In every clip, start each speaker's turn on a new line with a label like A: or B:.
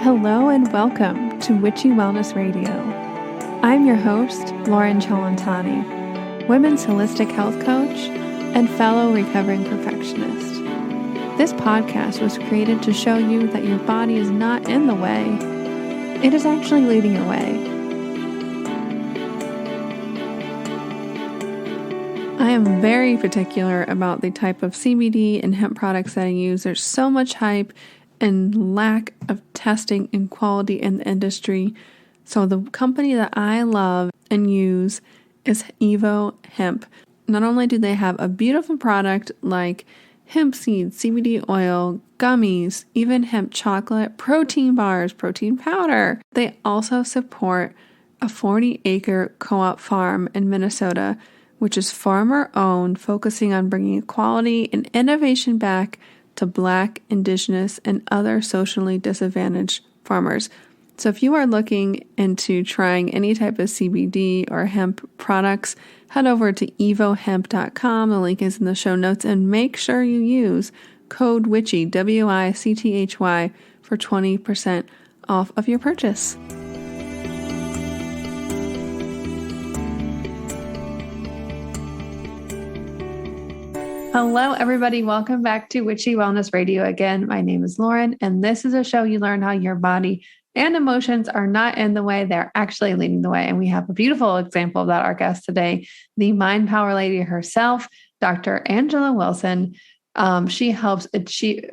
A: Hello and welcome to Witchy Wellness Radio. I'm your host, Lauren Chalantani, women's holistic health coach and fellow recovering perfectionist. This podcast was created to show you that your body is not in the way, it is actually leading your way. I am very particular about the type of CBD and hemp products that I use. There's so much hype and lack of testing and quality in the industry. So the company that I love and use is Evo Hemp. Not only do they have a beautiful product like hemp seeds, CBD oil, gummies, even hemp chocolate, protein bars, protein powder, they also support a 40-acre co-op farm in Minnesota, which is farmer-owned, focusing on bringing equality and innovation back to Black, Indigenous, and other socially disadvantaged farmers. So if you are looking into trying any type of CBD or hemp products, head over to evohemp.com. The link is in the show notes, and make sure you use code WICHY, WICTHY, for 20% off of your purchase. Hello, everybody. Welcome back to Witchy Wellness Radio. Again, my name is Lauren, and this is a show you learn how your body and emotions are not in the way, they're actually leading the way. And we have a beautiful example of that, our guest today, the Mind Power Lady herself, Dr. Angela Wilson. She helps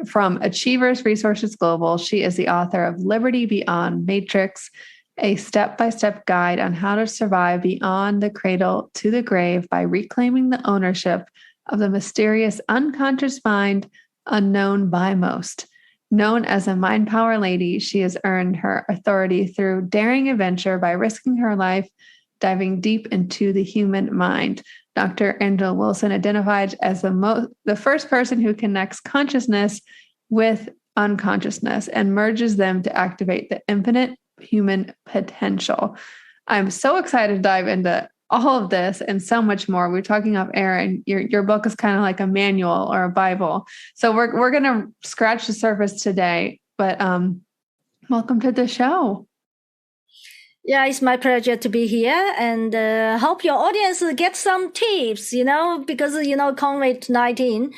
A: from Achievers Resources Global. She is the author of Liberty Beyond Matrix, a step-by-step guide on how to survive beyond the cradle to the grave by reclaiming the ownership of the mysterious unconscious mind unknown by most. Known as a Mind Power Lady, she has earned her authority through daring adventure by risking her life, diving deep into the human mind. Dr. Angela Wilson identified as the first person who connects consciousness with unconsciousness and merges them to activate the infinite human potential. I'm so excited to dive into all of this and so much more. We're talking off air, and your book is kind of like a manual or a Bible. So we're going to scratch the surface today, but welcome to the show.
B: Yeah, it's my pleasure to be here, and hope your audience get some tips, because, COVID-19,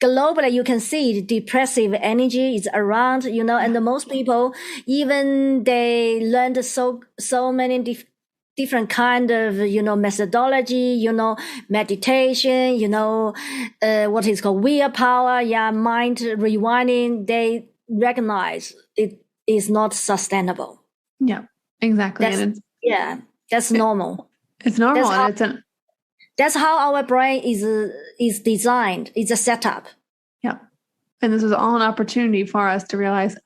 B: globally, you can see depressive energy is around, and most people, even they learned so many different kind of, methodology, meditation, what is called willpower, mind rewinding. They recognize it is not sustainable.
A: Yeah, exactly.
B: That's normal.
A: It's normal.
B: That's how our brain is designed. It's a setup.
A: Yeah. And this is all an opportunity for us to realize,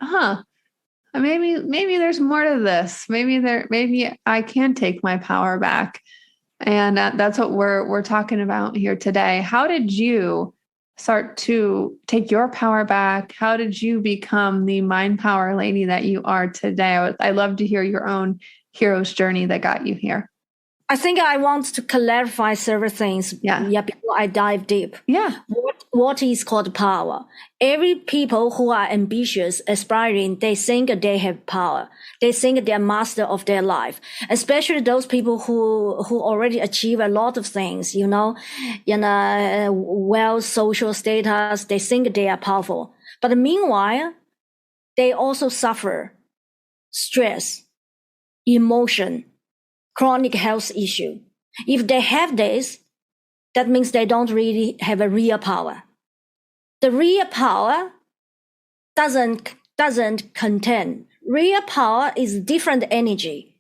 A: maybe there's more to this. Maybe I can take my power back. And that's what we're talking about here today. How did you start to take your power back? How did you become the Mind Power Lady that you are today? I'd love to hear your own hero's journey that got you here.
B: I think I want to clarify several things. Before I dive deep.
A: Yeah.
B: What is called power? Every people who are ambitious, aspiring, they think they have power. They think they're master of their life. Especially those people who already achieve a lot of things, wealth, social status. They think they are powerful. But meanwhile, they also suffer stress, emotion, chronic health issue. If they have this, that means they don't really have a real power. The real power doesn't contain. Real power is different energy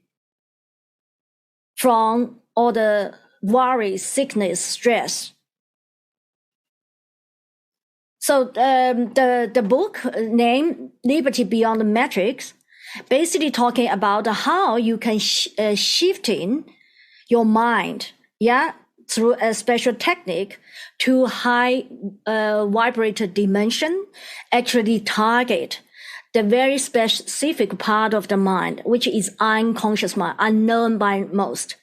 B: from all the worry, sickness, stress. So the book named Liberty Beyond the Matrix basically talking about how you can shifting your mind, through a special technique to high vibrator dimension, actually target the very specific part of the mind, which is unconscious mind, unknown by most.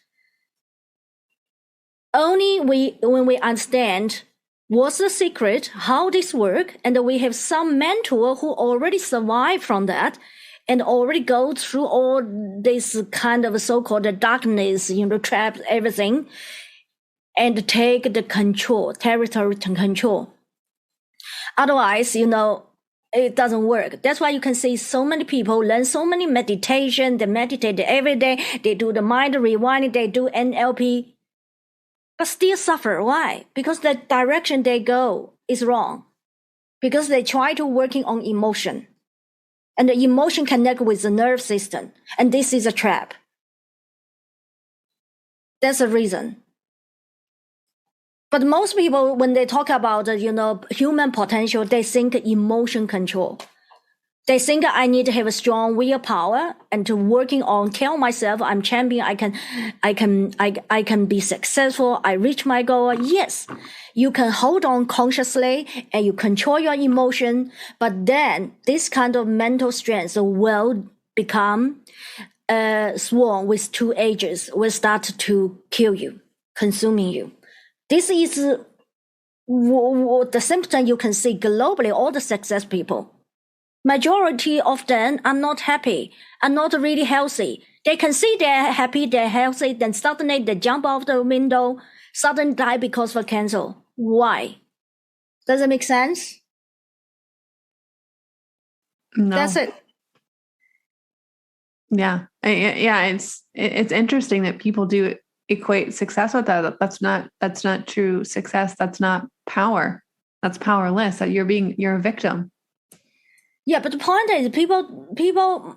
B: Only when we understand what's the secret, how this works, and we have some mentor who already survived from that, and already go through all this kind of so-called darkness, trap everything, and take the territory to control. Otherwise, it doesn't work. That's why you can see so many people learn so many meditation. They meditate every day. They do the mind rewinding. They do NLP, but still suffer. Why? Because the direction they go is wrong. Because they try to working on emotion, and the emotion connect with the nerve system, and this is a trap. That's the reason. But most people, when they talk about, human potential, they think emotion control. They think I need to have a strong willpower and to working on, tell myself I'm champion. I can be successful. I reach my goal. Yes, you can hold on consciously and you control your emotion. But then this kind of mental strength will become sworn with two edges, will start to kill you, consuming you. This is the symptom you can see globally, all the success people. Majority of them are not happy, are not really healthy. They can see they're happy, they're healthy, then suddenly they jump out the window, suddenly die because of cancer. Why? Does it make sense?
A: No.
B: That's it.
A: Yeah. It's interesting that people do equate success with that. That's not true success. That's not power. That's powerless. That you're a victim.
B: Yeah, but the point is people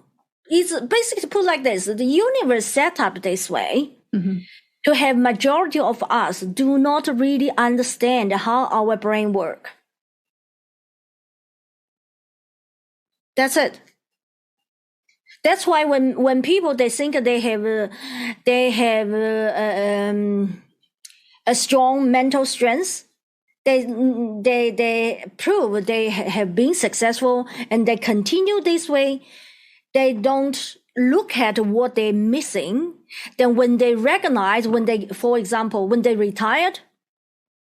B: is basically put like this. The universe set up this way to have majority of us do not really understand how our brain work. That's it. That's why when people, they think they have a strong mental strength, they prove they have been successful and they continue this way. They don't look at what they're missing. Then when they recognize, for example, when they retired,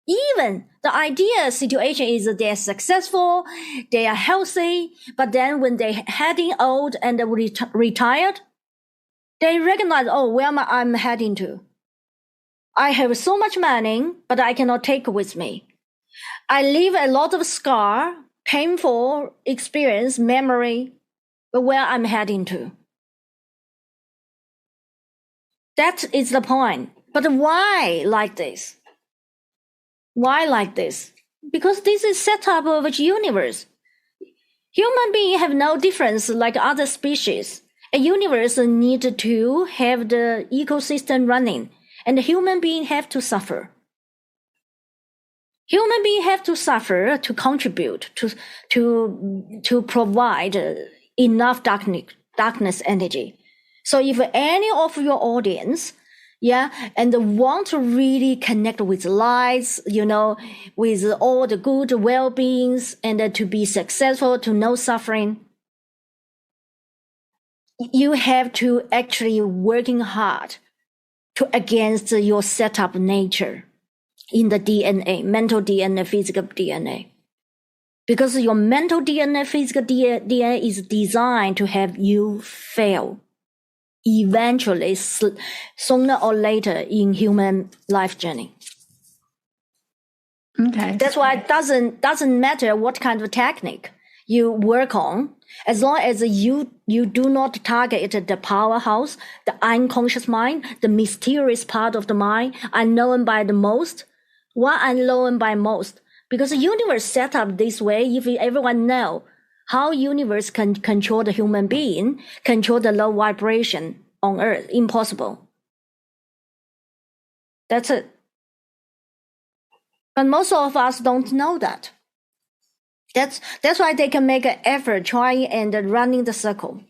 B: even the ideal situation is that they're successful, they are healthy, but then when they're heading old and retired, they recognize, where am I'm heading to? I have so much money, but I cannot take with me. I leave a lot of scar, painful experience, memory, but where I'm heading to. That is the point. But why like this? Why like this? Because this is set up of a universe. Human beings have no difference like other species. A universe needs to have the ecosystem running, and the human beings have to suffer. Human beings have to suffer to contribute, to provide enough darkness energy. So if any of your audience, and want to really connect with lights, with all the good well-beings and to be successful, to no suffering, you have to actually working hard to against your setup nature in the DNA, mental DNA, physical DNA. Because your mental DNA, physical DNA is designed to have you fail eventually, sooner or later in human life journey.
A: Okay.
B: That's why it doesn't matter what kind of technique you work on, as long as you do not target the powerhouse, the unconscious mind, the mysterious part of the mind, unknown by the most. Why unknown by most? Because the universe set up this way. If everyone know how universe can control the human being, control the low vibration on earth, impossible. That's it. But most of us don't know that. That's why they can make an effort trying and running the circle.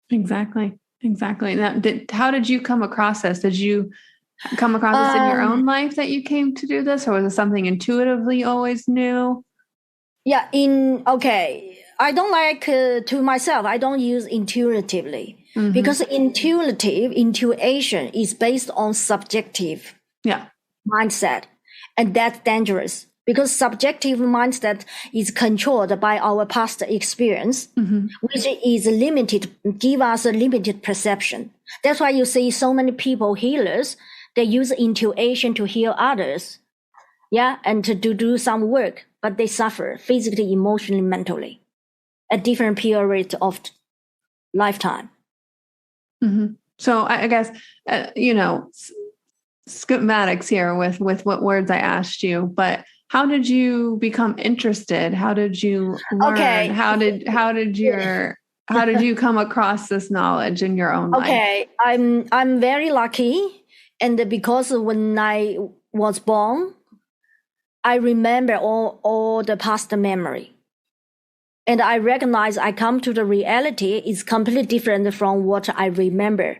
A: Exactly. Now, how did you come across this? Did you come across this in your own life that you came to do this, or was it something intuitively always knew?
B: Yeah, I don't like to myself. I don't use intuitively because intuition is based on subjective mindset, and that's dangerous because subjective mindset is controlled by our past experience, which is limited, give us a limited perception. That's why you see so many people, healers, they use intuition to heal others, and to do some work, but they suffer physically, emotionally, mentally at different periods of lifetime.
A: So I guess, schematics here with what words I asked you, but how did you become interested? How did you learn?
B: Okay.
A: How did you come across this knowledge in your own life?
B: Okay, I'm very lucky, and because when I was born, I remember all the past memory, and I recognize I come to the reality is completely different from what I remember,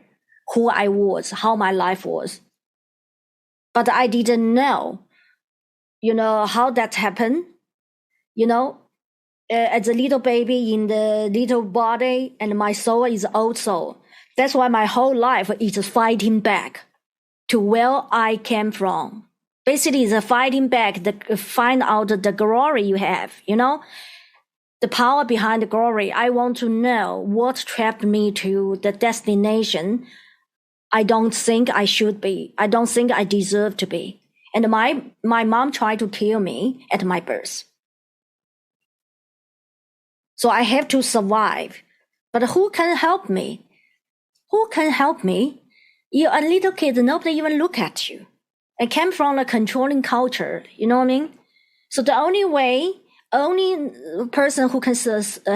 B: who I was, how my life was. But I didn't know, how that happened, as a little baby in the little body, and my soul is old soul. That's why my whole life is fighting back to where I came from. Basically, it's a fighting back to find out the glory you have, the power behind the glory. I want to know what trapped me to the destination I don't think I should be. I don't think I deserve to be. And my mom tried to kill me at my birth. So I have to survive. But who can help me? Who can help me? You're a little kid, nobody even look at you. I came from a controlling culture, you know what I mean? So the only person who can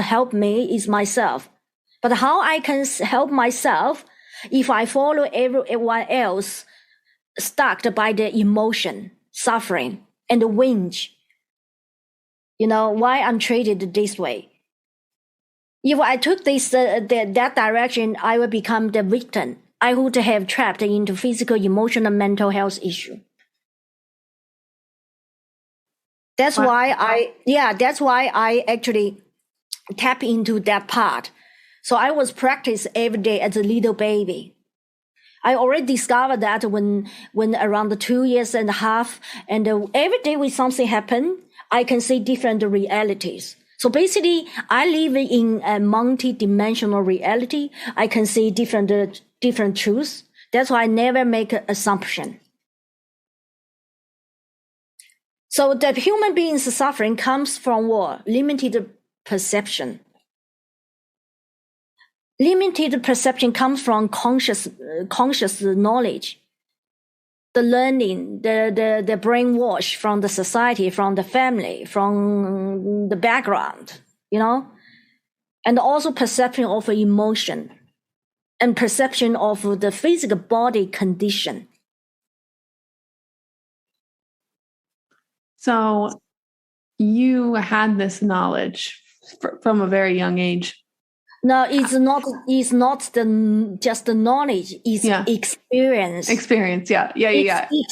B: help me is myself. But how I can help myself if I follow everyone else stuck by the emotion, suffering, and the whinge? Why I'm treated this way? If I took that direction, I would become the victim. I would have trapped into physical, emotional, mental health issue. That's why I actually tap into that part. So I was practice every day as a little baby. I already discovered that when around 2 years and a half, and every day when something happen, I can see different realities. So basically, I live in a multi-dimensional reality. I can see different truths. That's why I never make an assumption. So the human being's suffering comes from what? Limited perception. Limited perception comes from conscious knowledge. The learning, the brainwash from the society, from the family, from the background, and also perception of emotion and perception of the physical body condition.
A: So you had this knowledge from a very young age.
B: No, it's not just the knowledge, it's experience.
A: Experience, yeah.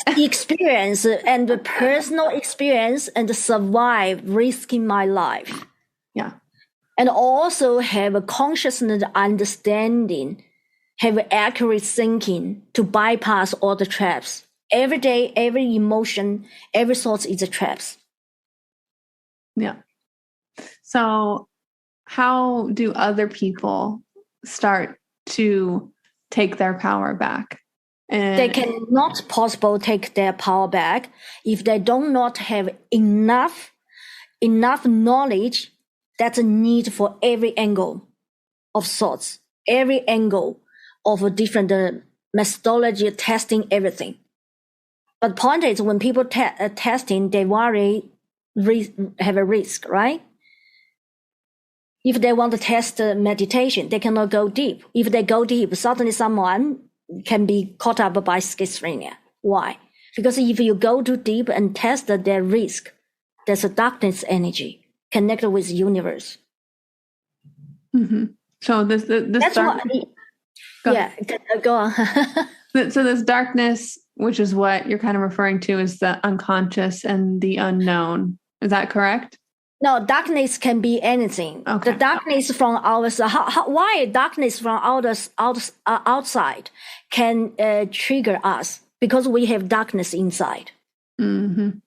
B: Experience and the personal experience and survive risking my life.
A: Yeah.
B: And also have a consciousness understanding, have accurate thinking to bypass all the traps. Every day, every emotion, every thought is a traps.
A: Yeah. So how do other people start to take their power back? And
B: they cannot possible take their power back if they do not have enough knowledge that's a need for every angle of thoughts, every angle of a different methodology, testing everything. But point is, when people testing, they worry, have a risk, right? If they want to test meditation, they cannot go deep. If they go deep, suddenly someone can be caught up by schizophrenia. Why? Because if you go too deep and test their risk, there's a darkness energy connected with the universe.
A: Mm-hmm. So this
B: that's
A: dark...
B: Go on.
A: So this darkness, which is what you're kind of referring to, is the unconscious and the unknown. Is that correct?
B: No, darkness can be anything.
A: Okay.
B: The darkness from outside. Why darkness from outside can trigger us? Because we have darkness inside.
A: Mm-hmm.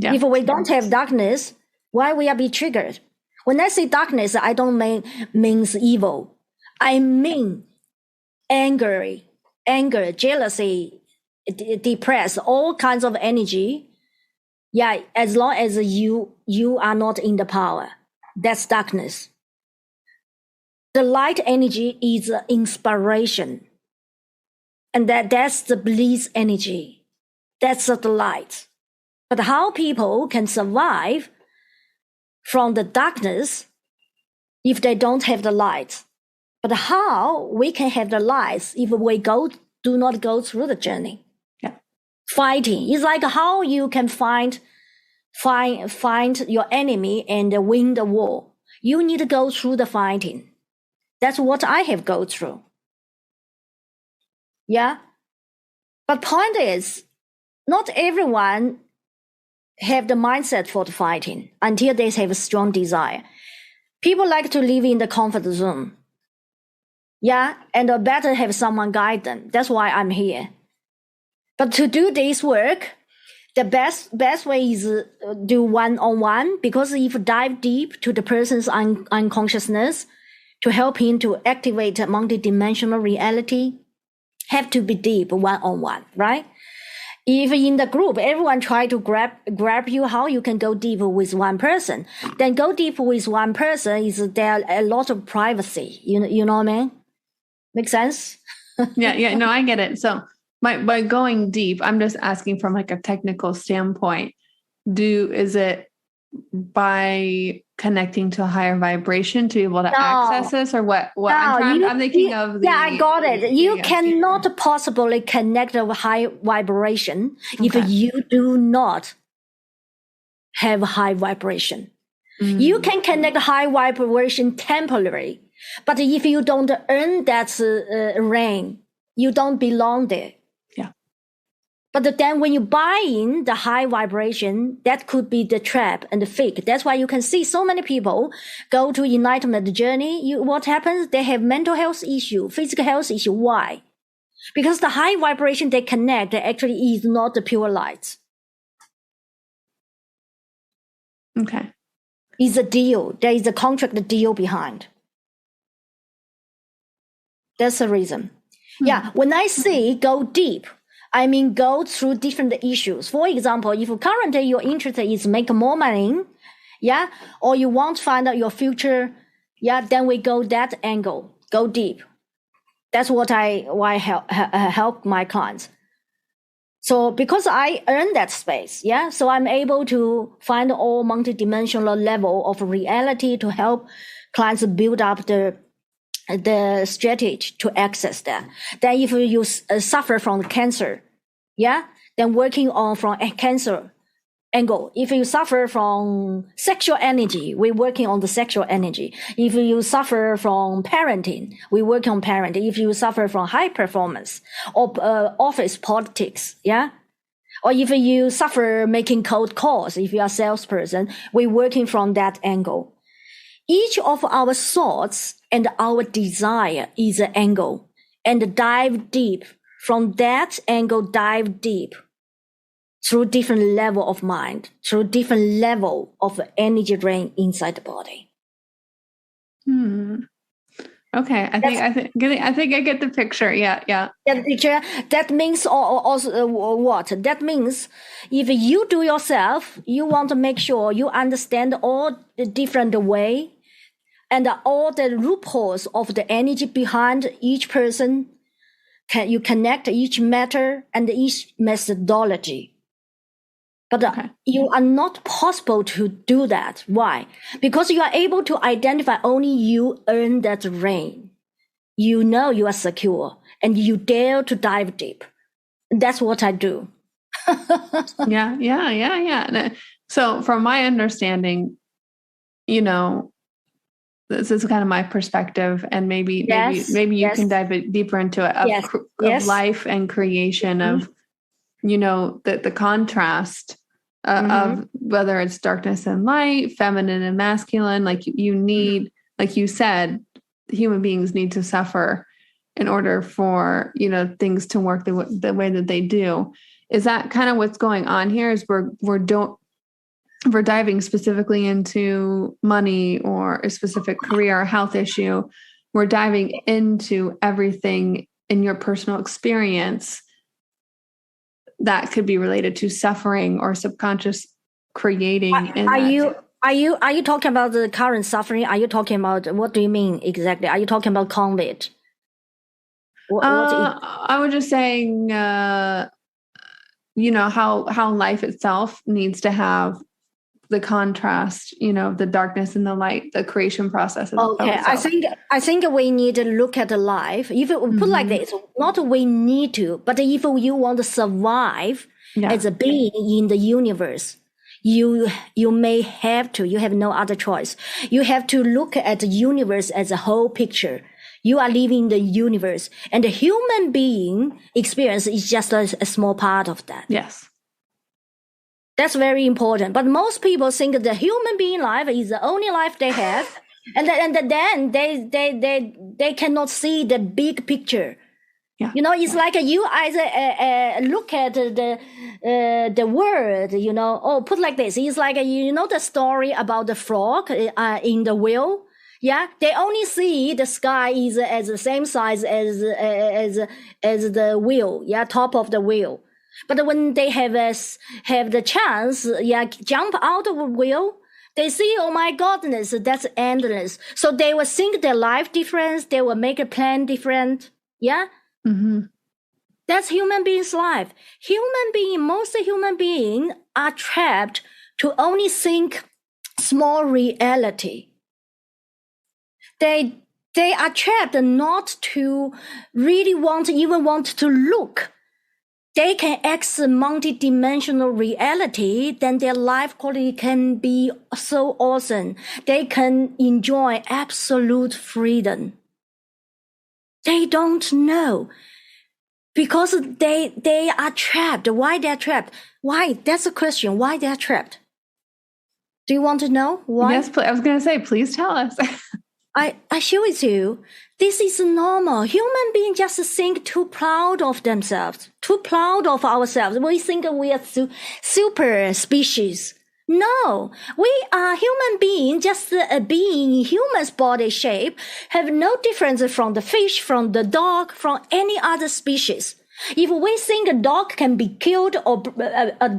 A: Yeah.
B: If we don't have darkness, why we are be triggered? When I say darkness, I don't means evil. I mean anger, jealousy, depressed, all kinds of energy. Yeah, as long as you are not in the power, that's darkness. The light energy is inspiration. And that's the bliss energy. That's the light. But how people can survive from the darkness if they don't have the light? But how we can have the light if we do not go through the journey?
A: Yeah.
B: Fighting is like how you can find your enemy and win the war. You need to go through the fighting. That's what I have go through. Yeah. But point is, not everyone have the mindset for the fighting until they have a strong desire. People like to live in the comfort zone. Yeah. And better have someone guide them. That's why I'm here. But to do this work, the best way is do one-on-one, because if you dive deep to the person's unconsciousness to help him to activate a multi-dimensional reality, have to be deep one-on-one, right? If in the group, everyone try to grab you, how you can go deep with one person, then go deep with one person is there a lot of privacy. You know what I mean? Make sense?
A: Yeah. No, I get it. So by going deep, I'm just asking from like a technical standpoint, is it by connecting to a higher vibration to be able to access this, or what?
B: No,
A: I'm thinking of the...
B: Yeah, I got it. You cannot possibly connect a high vibration if you do not have high vibration. You can connect high vibration temporarily, but if you don't earn that rain, you don't belong there. But then when you buy in the high vibration, that could be the trap and the fake. That's why you can see so many people go to enlightenment journey. What happens? They have mental health issue, physical health issue. Why? Because the high vibration they connect actually is not the pure light.
A: Okay.
B: It's a deal. There is a contract deal behind. That's the reason. Yeah. When I say go deep, I mean, go through different issues. For example, if currently your interest is make more money, yeah, or you want to find out your future, yeah, then we go that angle, go deep. That's what I help my clients. So because I earn that space, yeah, so I'm able to find all multidimensional level of reality to help clients build up the strategy to access that. Then if you suffer from cancer, yeah, then working on from a cancer angle. If you suffer from sexual energy, we're working on the sexual energy. If you suffer from parenting, we work on parenting. If you suffer from high performance or office politics, yeah, or if you suffer making cold calls, if you are a salesperson, we're working from that angle. Each of our thoughts and our desire is an angle, and dive deep. From that angle, dive deep through different level of mind, through different level of energy drain inside the body.
A: Okay, I think I get the picture. Yeah.
B: That picture. That means also what? That means if you do yourself, you want to make sure you understand all the different way and all the loopholes of the energy behind each person. You connect each matter and each methodology. But you are not possible to do that. Why? Because you are able to identify only you earn that rain. You know you are secure and you dare to dive deep. That's what I do.
A: Yeah. So from my understanding, this is kind of my perspective, and maybe you can dive deeper into it of life and creation of, the contrast of whether it's darkness and light, feminine and masculine. Like you need, like you said, human beings need to suffer in order for, things to work the way that they do. Is that kind of what's going on here? Is if we're diving specifically into money or a specific career or health issue, we're diving into everything in your personal experience that could be related to suffering or subconscious creating.
B: Are you talking about the current suffering? Are you talking about, what do you mean exactly? Are you talking about COVID?
A: I was just saying, how life itself needs to have the contrast, the darkness and the light, the creation process.
B: Okay, I think we need to look at life. If you put like this, not we need to, but if you want to survive as a being in the universe, you may have to. You have no other choice. You have to look at the universe as a whole picture. You are living the universe, and the human being experience is just a small part of that.
A: Yes.
B: That's very important. But most people think the human being life is the only life they have. and then they cannot see the big picture.
A: Yeah.
B: It's like you either look at the world, put like this. It's like, the story about the frog in the wheel. Yeah, they only see the sky is as the same size as the wheel. Yeah, top of the wheel. But when they have the chance, jump out of the wheel, they see, oh my goodness, that's endless. So they will think their life different. They will make a plan different. Yeah.
A: Mm-hmm.
B: That's human beings' life. Most human beings are trapped to only think small reality. They are trapped not to really want to look. They can access multi-dimensional reality, then their life quality can be so awesome. They can enjoy absolute freedom. They don't know because they are trapped. Why they're trapped? Why? That's a question. Why they're trapped? Do you want to know why?
A: Yes, I was going to say, please tell us.
B: I show it to you. This is normal. Human beings just think too proud of themselves, too proud of ourselves. We think we are super species. No, we are human beings, just a being in human's body shape, have no difference from the fish, from the dog, from any other species. If we think a dog can be killed or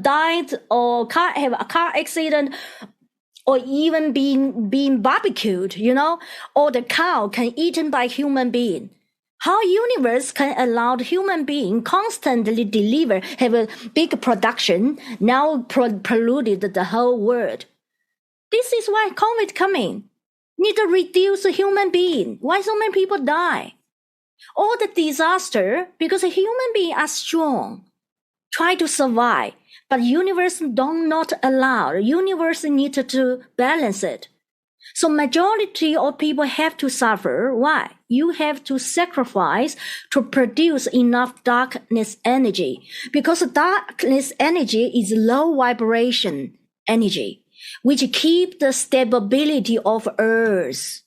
B: died or have a car accident, or even being barbecued, or the cow can eaten by human being. How universe can allow the human being constantly deliver, have a big production, now polluted the whole world. This is why COVID coming. Need to reduce the human being. Why so many people die? All the disaster, because human beings are strong, try to survive. But universe not allow. Universe needs to balance it. So majority of people have to suffer. Why? You have to sacrifice to produce enough darkness energy. Because darkness energy is low vibration energy, which keep the stability of Earth.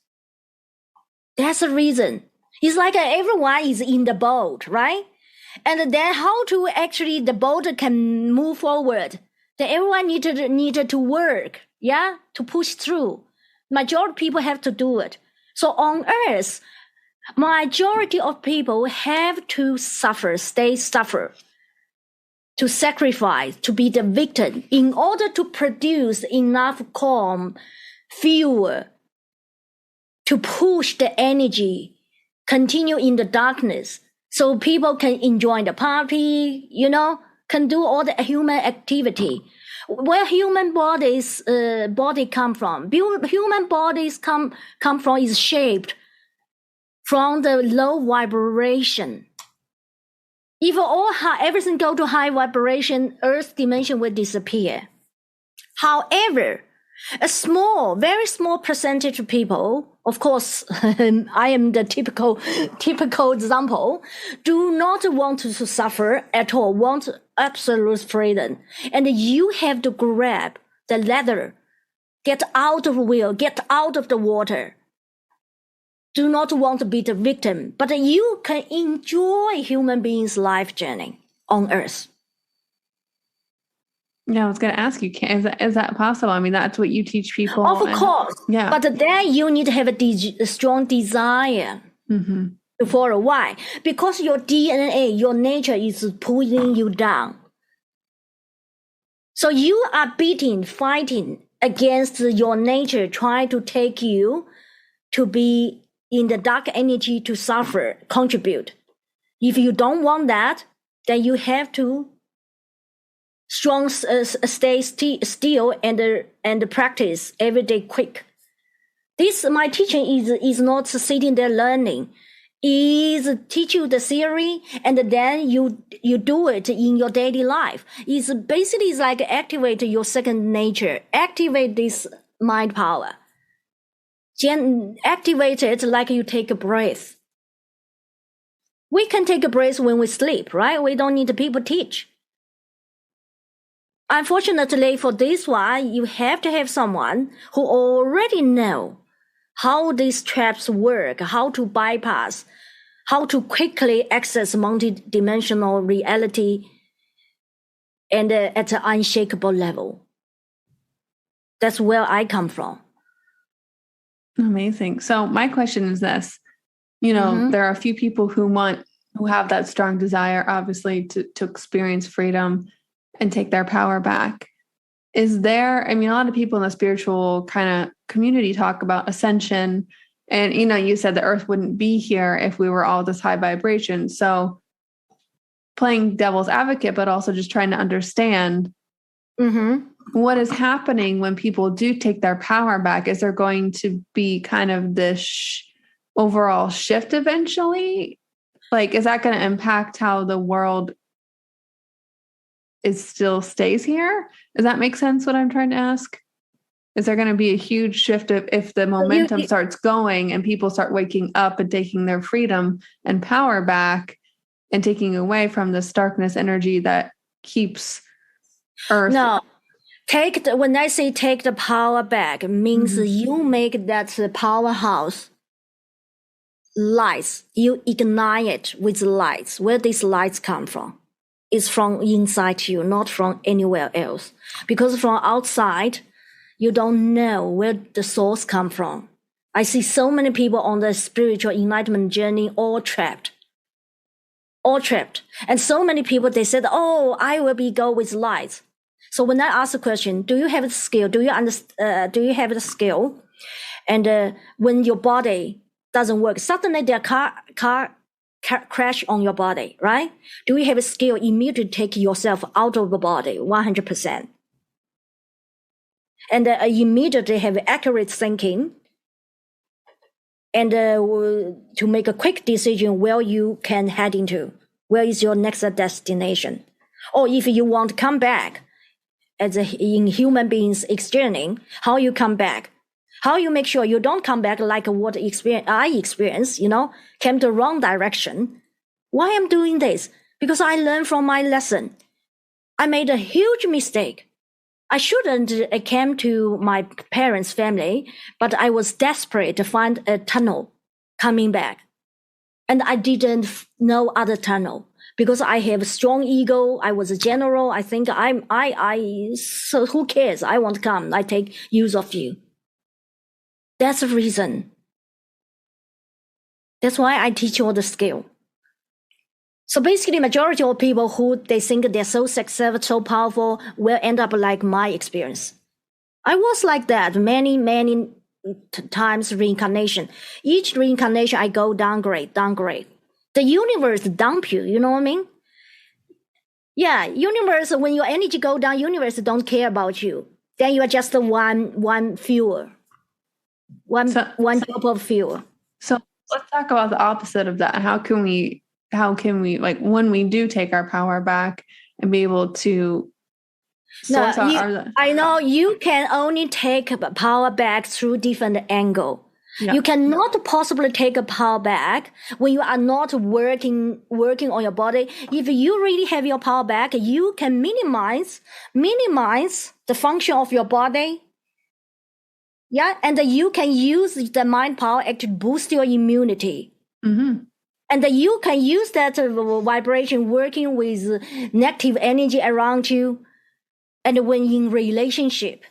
B: That's the reason. It's like everyone is in the boat, right? And then how to actually the boat can move forward. Then everyone needed to work, to push through. Majority of people have to do it. So on Earth, majority of people have to suffer, to sacrifice, to be the victim in order to produce enough calm, fuel, to push the energy, continue in the darkness. So people can enjoy the party, can do all the human activity. Where human body come from? Human bodies come from is shaped from the low vibration. If everything go to high vibration, Earth dimension will disappear. However, a very small percentage of people, of course, I am the typical example, do not want to suffer at all, want absolute freedom. And you have to grab the ladder, get out of the wheel, get out of the water. Do not want to be the victim, but you can enjoy human beings' life journey on Earth.
A: Yeah, I was going to ask you, is that possible? I mean, that's what you teach people.
B: Of course.
A: Yeah.
B: But then you need to have a strong desire to follow. Why? Because your DNA, your nature is pulling you down. So you are fighting against your nature, trying to take you to be in the dark energy, to suffer, contribute. If you don't want that, then you have to stay still and practice every day quick. This, my teaching is not sitting there learning, is teach you the theory and then you do it in your daily life. It's basically like activate your second nature, activate this mind power. Activate it like you take a breath. We can take a breath when we sleep, right? We don't need people teach. Unfortunately, for this one, you have to have someone who already know how these traps work, how to bypass, how to quickly access multi-dimensional reality and at an unshakable level. That's where I come from.
A: Amazing. So my question is this, there are a few people who have that strong desire, obviously, to experience freedom and take their power back. Is there, a lot of people in the spiritual kind of community talk about ascension. And, you said the earth wouldn't be here if we were all this high vibration. So playing devil's advocate, but also just trying to understand what is happening when people do take their power back. Is there going to be kind of this overall shift eventually? Like, is that going to impact how the world still stays here? Does that make sense, what I'm trying to ask? Is there going to be a huge shift if the momentum starts going and people start waking up and taking their freedom and power back and taking away from this darkness energy that keeps Earth?
B: No. When I say take the power back, it means you make that powerhouse lights. You ignite it with lights. Where these lights come from? It's from inside you, not from anywhere else. Because from outside, you don't know where the source come from. I see so many people on the spiritual enlightenment journey all trapped. And so many people, they said, oh, I will go with lights. So when I ask the question, do you have the skill? Do you have the skill? And when your body doesn't work, suddenly their car crash on your body, right? Do you have a skill immediately take yourself out of the body 100%? And immediately have accurate thinking and to make a quick decision where you can head into, where is your next destination. Or if you want to come back, in human beings experiencing, how you come back, how you make sure you don't come back like what I experienced, came the wrong direction. Why I'm doing this? Because I learned from my lesson. I made a huge mistake. I shouldn't came to my parents' family, but I was desperate to find a tunnel coming back. And I didn't know other tunnel. Because I have a strong ego, I was a general. I think so who cares? I want to come. I take use of you. That's the reason. That's why I teach all the skill. So basically, majority of people who they think they're so successful, so powerful, will end up like my experience. I was like that many times reincarnation. Each reincarnation, I go downgrade. The universe dump you, you know what I mean? Yeah, universe, when your energy go down, universe don't care about you. Then you are just one fuel. One drop of fuel.
A: So let's talk about the opposite of that. How can we, like, when we do take our power back and be able to source
B: I know you can only take power back through different angle. Yeah. You cannot possibly take a power back when you are not working on your body. If you really have your power back, you can minimize the function of your body. Yeah, and you can use the mind power to boost your immunity. And you can use that vibration working with negative energy around you. And when in relationship,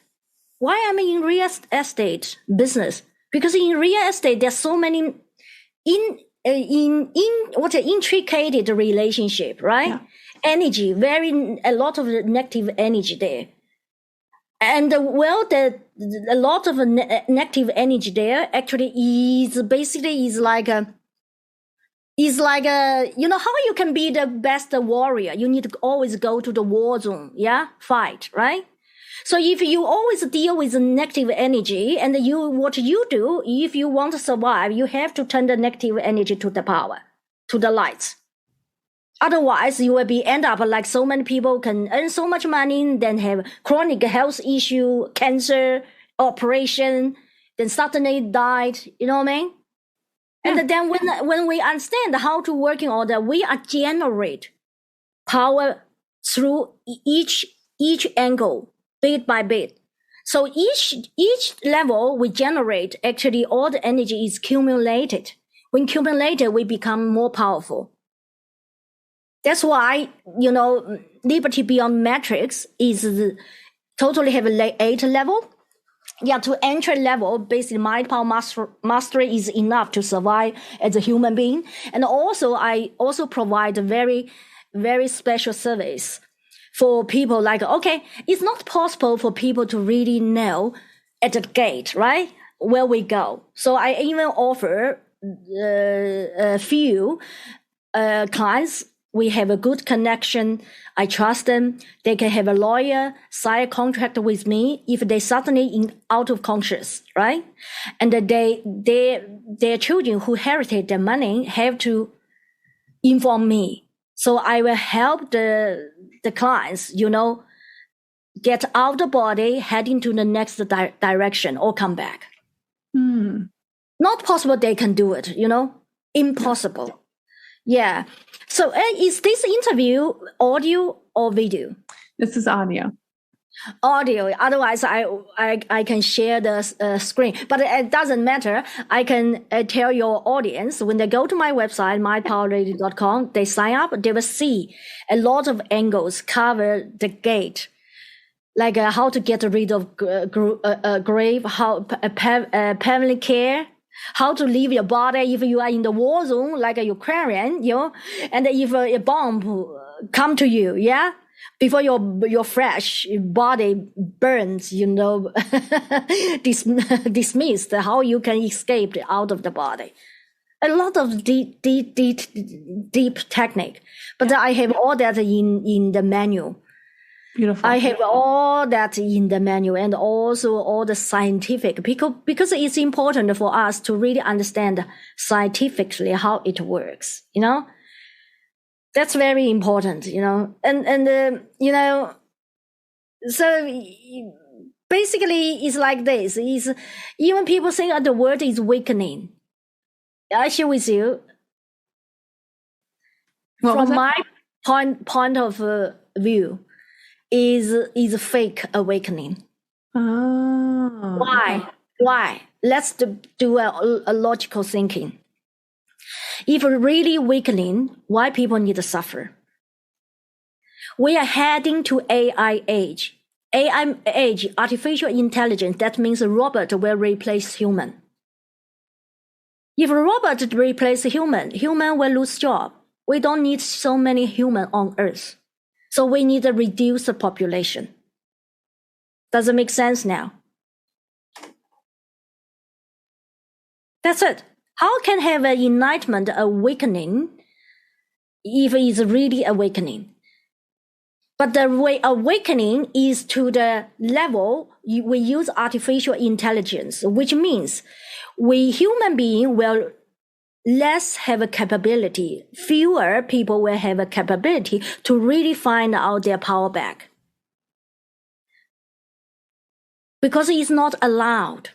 B: why I'm in real estate business? Because in real estate, there's so many intricate relationship, right?
A: Yeah.
B: Energy, a lot of negative energy there. And a lot of negative energy there actually is like how you can be the best warrior. You need to always go to the war zone, fight, right? So if you always deal with negative energy, and what you do, if you want to survive, you have to turn the negative energy to the power, to the light. Otherwise, you will end up like so many people can earn so much money, then have chronic health issue, cancer, operation, then suddenly died. You know what I mean? Yeah. And then when we understand how to working on that, we are generate power through each angle, bit by bit. So each level we generate, actually all the energy is accumulated. When accumulated, we become more powerful. That's why, Liberty Beyond Matrix is totally have 8 level. Yeah, to entry level, basically mind power mastery is enough to survive as a human being. And also, I also provide a very, very special service for people like, okay, it's not possible for people to really know at the gate, right? Where we go. So I even offer a few clients. We have a good connection. I trust them. They can have a lawyer sign a contract with me if they suddenly out of conscious, right? And their children who inherited their money have to inform me. So I will help the clients, get out of the body, head into the next direction or come back. Not possible they can do it, impossible. Yeah. So is this interview audio or video?
A: This is audio.
B: Audio. Otherwise, I can share the screen, but it doesn't matter. I can tell your audience when they go to my website, mypowerradio.com, they sign up, they will see a lot of angles cover the gate, like how to get rid of grave, how family care, how to leave your body if you are in the war zone, like a Ukrainian, and if a bomb come to you, before your fresh body burns, dismissed, how you can escape out of the body. A lot of deep technique, but I have all that in the manual.
A: Beautiful.
B: I have all that in the manual and also all the scientific, because it's important for us to really understand scientifically how it works, That's very important, so basically it's like this. Even people think the word is weakening. I share with you. From my point of view, is a fake awakening.
A: Oh.
B: Why? Let's do a logical thinking. If really weakening, why people need to suffer? We are heading to AI age. AI age, artificial intelligence, that means a robot will replace human. If a robot replace human will lose job. We don't need so many human on Earth. So we need to reduce the population. Does it make sense now? That's it. How can have an enlightenment, awakening, if it's really awakening? But the way awakening is to the level we use artificial intelligence, which means we human beings will less have a capability, fewer people will have a capability to really find out their power back. Because it's not allowed.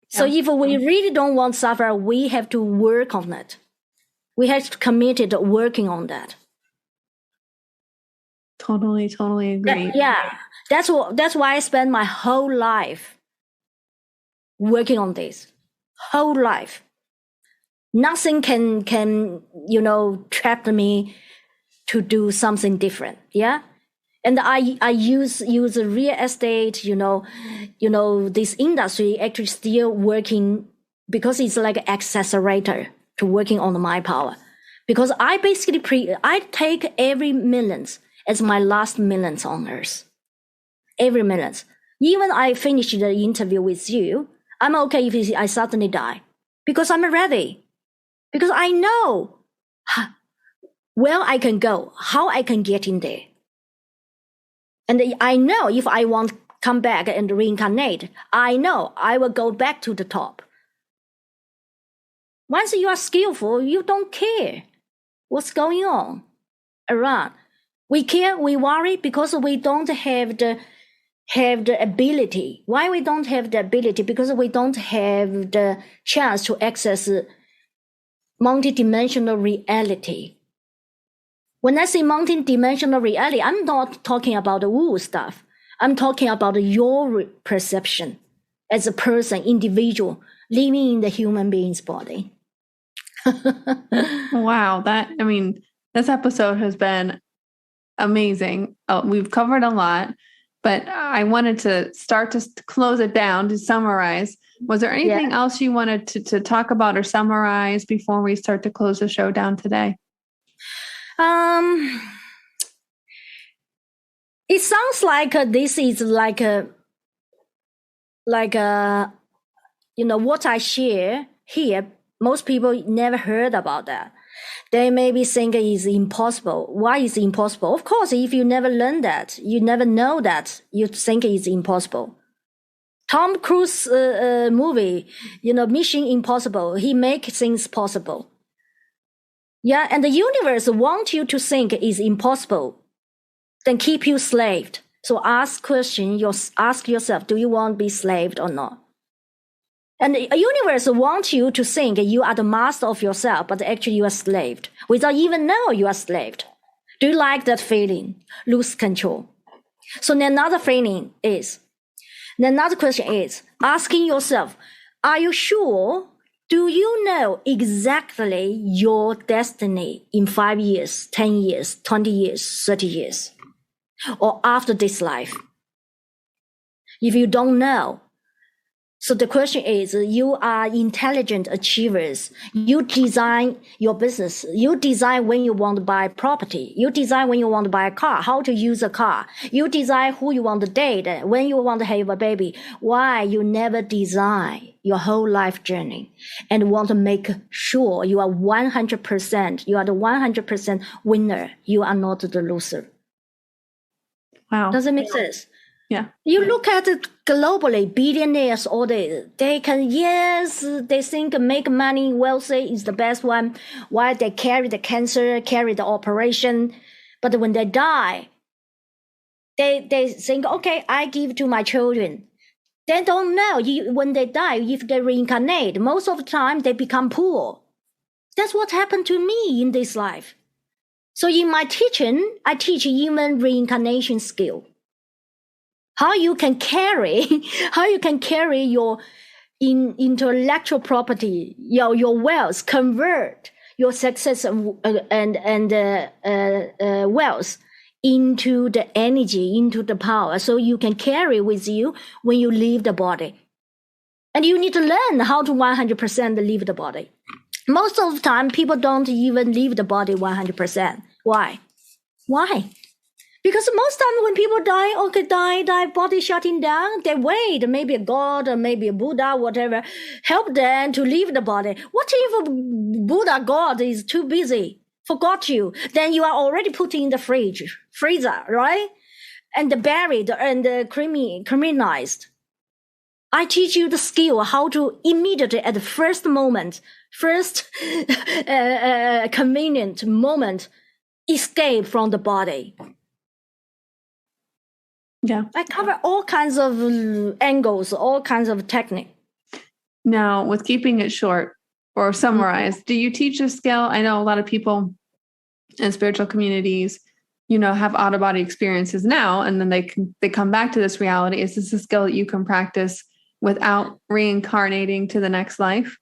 B: So if we really don't want to suffer, we have to work on it. We have to commit to working on that.
A: Totally agree.
B: That's why I spend my whole life working on this. Whole life. Nothing can trap me to do something different. Yeah. And I use real estate, this industry actually still working because it's like an accelerator to working on my power. Because I basically I take every millions as my last millions on earth. Every minute. Even I finish the interview with you, I'm okay if I suddenly die. Because I'm ready. Because I know where I can go, how I can get in there. And I know if I want to come back and reincarnate, I know I will go back to the top. Once you are skillful, you don't care what's going on around. We care, we worry because we don't have the ability. Why we don't have the ability? Because we don't have the chance to access multidimensional reality. When I say multidimensional reality, I'm not talking about the woo stuff. I'm talking about your perception as a person, individual, living in the human being's body.
A: Wow. This episode has been amazing. We've covered a lot, but I wanted to start to close it down, to summarize. Was there anything else you wanted to talk about or summarize before we start to close the show down today?
B: It sounds like this is like what I share here. Most people never heard about that. They maybe think it is impossible. Why is it impossible? Of course, if you never learn that, you never know that, you think it's impossible. Tom Cruise movie, Mission Impossible, he makes things possible. Yeah, and the universe wants you to think it's impossible, then keep you slaved. So ask yourself, do you want to be slaved or not? And the universe wants you to think you are the master of yourself, but actually you are slaved without even know you are slaved. Do you like that feeling? Lose control. So another question is asking yourself, are you sure? Do you know exactly your destiny in 5 years, 10 years, 20 years, 30 years, or after this life? If you don't know, so the question is, you are intelligent achievers. You design your business. You design when you want to buy property. You design when you want to buy a car, how to use a car. You design who you want to date, when you want to have a baby. Why you never design your whole life journey and want to make sure you are 100%, you are the 100% winner. You are not the loser.
A: Wow.
B: Does it make sense?
A: Yeah.
B: You look at it globally, billionaires, all they think make money, wealthy is the best one. Why they carry the cancer, carry the operation. But when they die, they think, okay, I give to my children. They don't know when they die, if they reincarnate, most of the time they become poor. That's what happened to me in this life. So in my teaching, I teach even reincarnation skill. How you can carry your intellectual property, your wealth, convert your success and wealth into the energy, into the power, so you can carry with you when you leave the body. And you need to learn how to 100% leave the body. Most of the time, people don't even leave the body 100%. Why? Because most time when people die, body shutting down, they wait, maybe a God or maybe a Buddha, whatever, help them to leave the body. What if a Buddha God is too busy, forgot you? Then you are already put in the freezer, right? And buried and criminalized. I teach you the skill how to immediately at the first convenient moment, escape from the body.
A: Yeah.
B: I cover all kinds of angles, all kinds of technique.
A: Now, with keeping it short or summarized, do you teach a skill? I know a lot of people in spiritual communities, have out-of-body experiences now, and then they come back to this reality. Is this a skill that you can practice without reincarnating to the next life?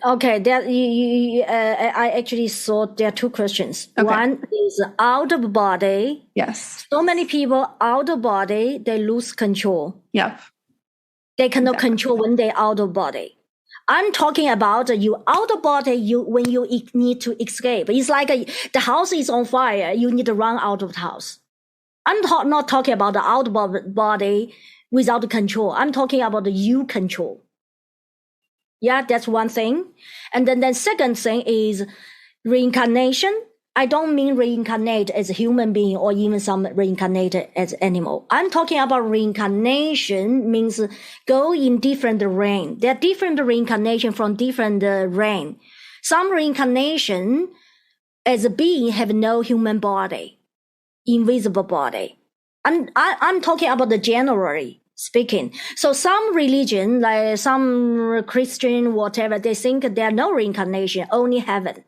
B: Okay, that I actually saw there are two questions.
A: Okay.
B: One is out of body.
A: Yes.
B: So many people out of body, they lose control.
A: Yep.
B: They cannot control when they're out of body. I'm talking about you out of body. When you need to escape, it's like the house is on fire. You need to run out of the house. I'm not talking about the out of body without control. I'm talking about the you control. Yeah, that's one thing. And then second thing is reincarnation. I don't mean reincarnate as a human being or even some reincarnated as animal. I'm talking about reincarnation means go in different reign. There are different reincarnation from different reign. Some reincarnation as a being have no human body, invisible body. I'm talking about the generally speaking. So some religion, like some Christian, whatever, they think there are no reincarnation, only heaven.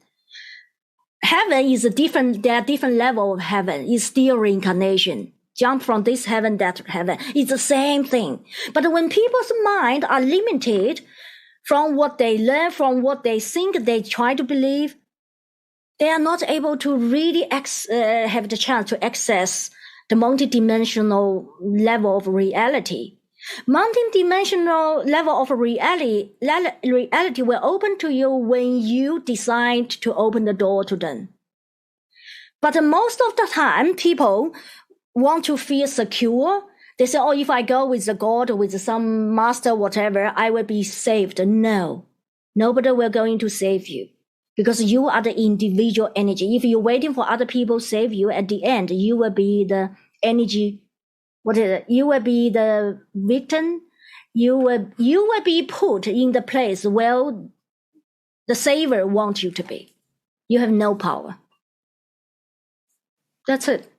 B: Heaven is there are different level of heaven. It's still reincarnation. Jump from this heaven, that heaven. It's the same thing. But when people's mind are limited from what they learn, from what they think, they try to believe, they are not able to really have the chance to access the multidimensional level of reality. Multidimensional level of reality will open to you when you decide to open the door to them. But most of the time, people want to feel secure. They say, oh, if I go with the God, with some master, whatever, I will be saved. No, nobody will going to save you because you are the individual energy. If you're waiting for other people to save you, at the end, you will be the energy. What is it? You will be the victim. You will be put in the place where the savior wants you to be. You have no power. That's it.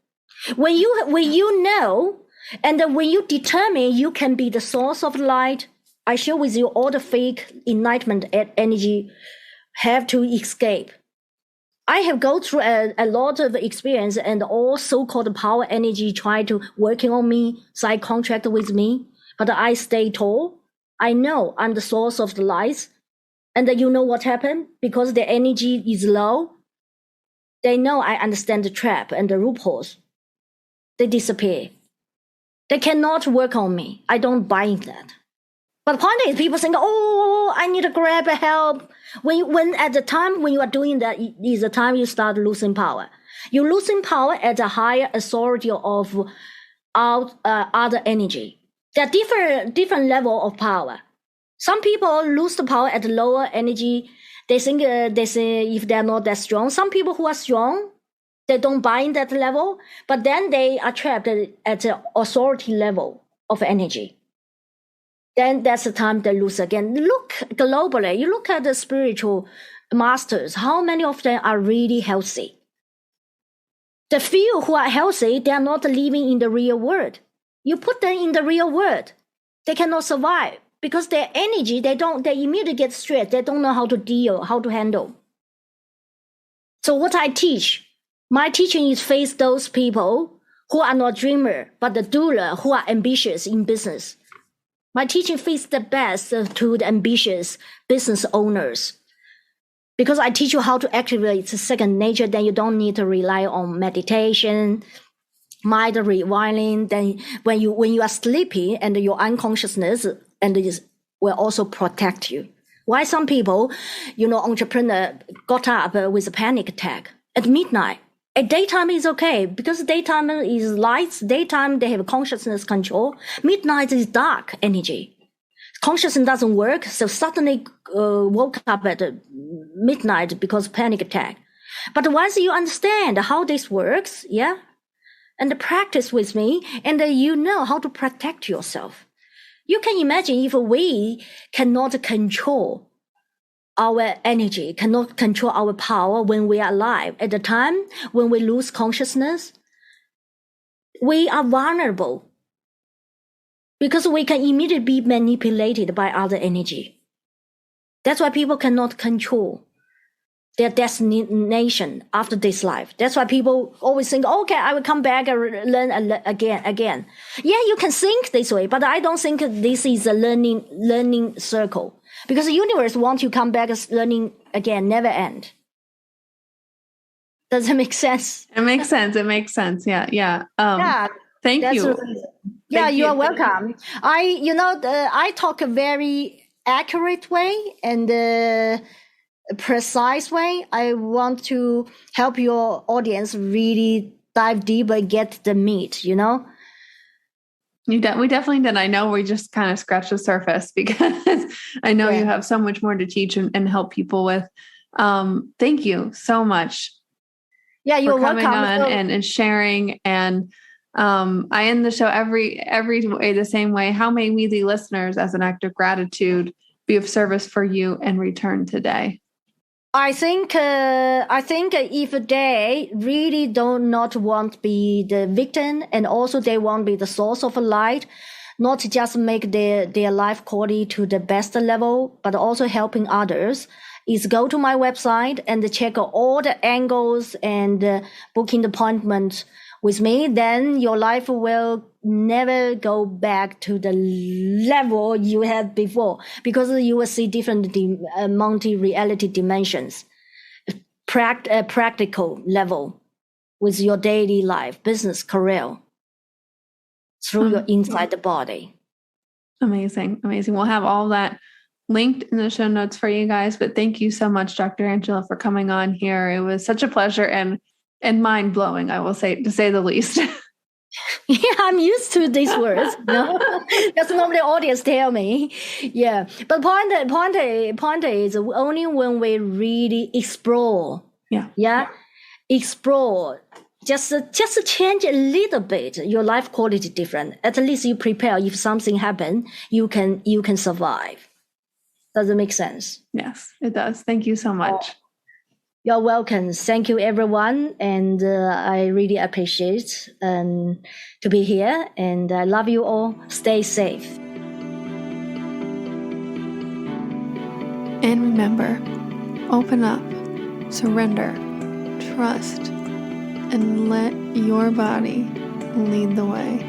B: When you know, and when you determine you can be the source of light, I share with you all the fake enlightenment energy have to escape. I have gone through a lot of experience, and all so-called power energy try to working on me, sign contract with me, but I stay tall. I know I'm the source of the lights. And you know what happened? Because the energy is low, they know I understand the trap and the loopholes. They disappear. They cannot work on me. I don't buy that. But the point is, people think, oh, I need to grab help. When at the time when you are doing that is the time you start losing power. You're losing power at a higher authority of other energy. There are different level of power. Some people lose the power at lower energy. They think they say if they're not that strong. Some people who are strong, they don't buy in that level, but then they are trapped at the authority level of energy. Then that's the time they lose again. Look globally, you look at the spiritual masters, how many of them are really healthy? The few who are healthy, they are not living in the real world. You put them in the real world, they cannot survive because their energy, they immediately get stressed. They don't know how to deal, how to handle. So what I teach, my teaching is face those people who are not dreamer, but the doer who are ambitious in business. My teaching fits the best to the ambitious business owners because I teach you how to activate second nature. Then you don't need to rely on meditation, mind rewiring. Then when you are sleepy, and your unconsciousness and it will also protect you. Why some people, entrepreneur got up with a panic attack at midnight. At daytime is okay because daytime is lights. Daytime they have consciousness control. Midnight is dark energy. Consciousness doesn't work, so suddenly woke up at midnight because panic attack. But once you understand how this works, yeah, and practice with me, and you know how to protect yourself. You can imagine if we cannot control our energy, cannot control our power when we are alive. At the time when we lose consciousness, we are vulnerable because we can immediately be manipulated by other energy. That's why people cannot control. their destination after this life. That's why people always think, okay, I will come back and learn again. Yeah, you can think this way, but I don't think this is a learning circle, because the universe wants you to come back as learning again, never end. Does it make sense?
A: It makes sense. It makes sense. Yeah. Yeah. Thank you.
B: Yeah, you are welcome. I talk a very accurate way and precise way. I want to help your audience really dive deeper, get the meat, you know?
A: We definitely did. I know we just kind of scratched the surface, because I know you have so much more to teach and help people with. Thank you so much.
B: Yeah, you're
A: coming
B: welcome.
A: on and sharing. And I end the show every way the same way. How may we, the listeners, as an act of gratitude, be of service for you and return today?
B: I think if they really do not want to be the victim, and also they want to be the source of light, not just make their life quality to the best level, but also helping others, is go to my website and check all the angles and booking the appointment with me. Then your life will never go back to the level you had before, because you will see different multi-reality dimensions, practical level with your daily life, business, career, through your inside the body.
A: Amazing. We'll have all that linked in the show notes for you guys. But thank you so much, Dr. Angela, for coming on here. It was such a pleasure and mind blowing, I will say, to say the least.
B: Yeah, I'm used to these words. No? That's normally the audience tell me. Yeah, but point is only when we really explore. Yeah, explore. Just change a little bit. Your life quality different. At least you prepare. If something happen, you can survive. Does it make sense?
A: Yes, it does. Thank you so much.
B: You're welcome. Thank you, everyone. And I really appreciate to be here. And I love you all. Stay safe.
A: And remember, open up, surrender, trust, and let your body lead the way.